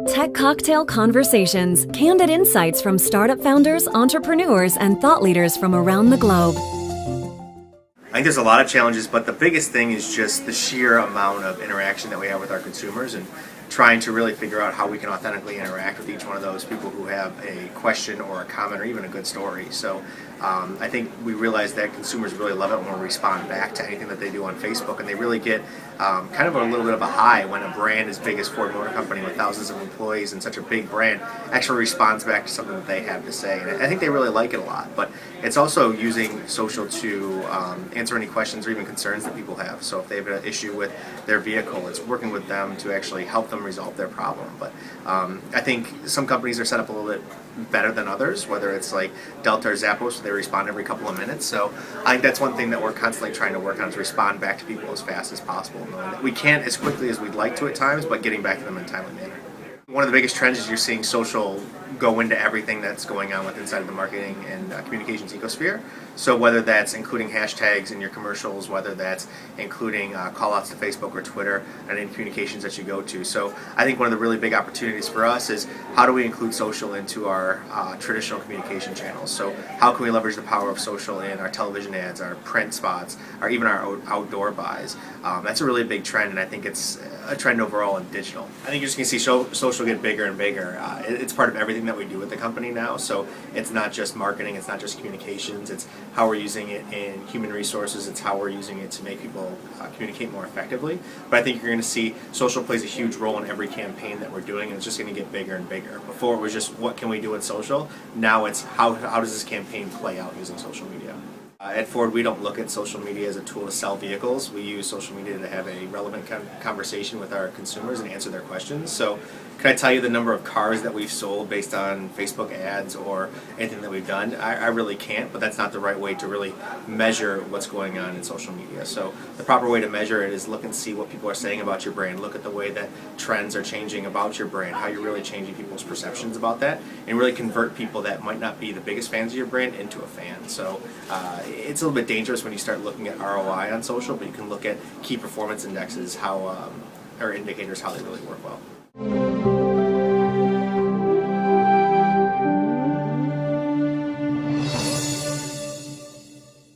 Tech Cocktail Conversations, candid insights from startup founders, entrepreneurs, and thought leaders from around the globe. I think there's a lot of challenges, but the biggest thing is just the sheer amount of interaction that we have with our consumers and trying to really figure out how we can authentically interact with each one of those people who have a question or a comment or even a good story. So I think we realize that consumers really love it when we respond back to anything that they do on Facebook, and they really get kind of a little bit of a high when a brand as big as Ford Motor Company with thousands of employees and such a big brand actually responds back to something that they have to say. And I think they really like it a lot, but it's also using social to answer any questions or even concerns that people have. So if they have an issue with their vehicle, it's working with them to actually help them resolve their problem. But I think some companies are set up a little bit better than others, whether it's like Delta or Zappos, they respond every couple of minutes. So I think that's one thing that we're constantly trying to work on, is respond back to people as fast as possible, knowing that we can't as quickly as we'd like to at times, but getting back to them in a timely manner. One of the biggest trends is you're seeing social go into everything that's going on with inside of the marketing and communications ecosphere. So whether that's including hashtags in your commercials, whether that's including call-outs to Facebook or Twitter and any communications that you go to. So I think one of the really big opportunities for us is how do we include social into our traditional communication channels. So how can we leverage the power of social in our television ads, our print spots, or even our outdoor buys. That's a really big trend, and I think it's a trend overall in digital. I think you're just going to see social get bigger and bigger. It's part of everything that we do at the company now, so it's not just marketing, it's not just communications, it's how we're using it in human resources, it's how we're using it to make people communicate more effectively. But I think you're going to see social plays a huge role in every campaign that we're doing, and it's just going to get bigger and bigger. Before it was just what can we do with social, now it's how does this campaign play out using social media. At Ford, we don't look at social media as a tool to sell vehicles. We use social media to have a relevant conversation with our consumers and answer their questions. So can I tell you the number of cars that we've sold based on Facebook ads or anything that we've done? I really can't, but that's not the right way to really measure what's going on in social media. So the proper way to measure it is look and see what people are saying about your brand. Look at the way that trends are changing about your brand, how you're really changing people's perceptions about that, and really convert people that might not be the biggest fans of your brand into a fan. So it's a little bit dangerous when you start looking at ROI on social, but you can look at key performance indexes, or indicators, how they really work well.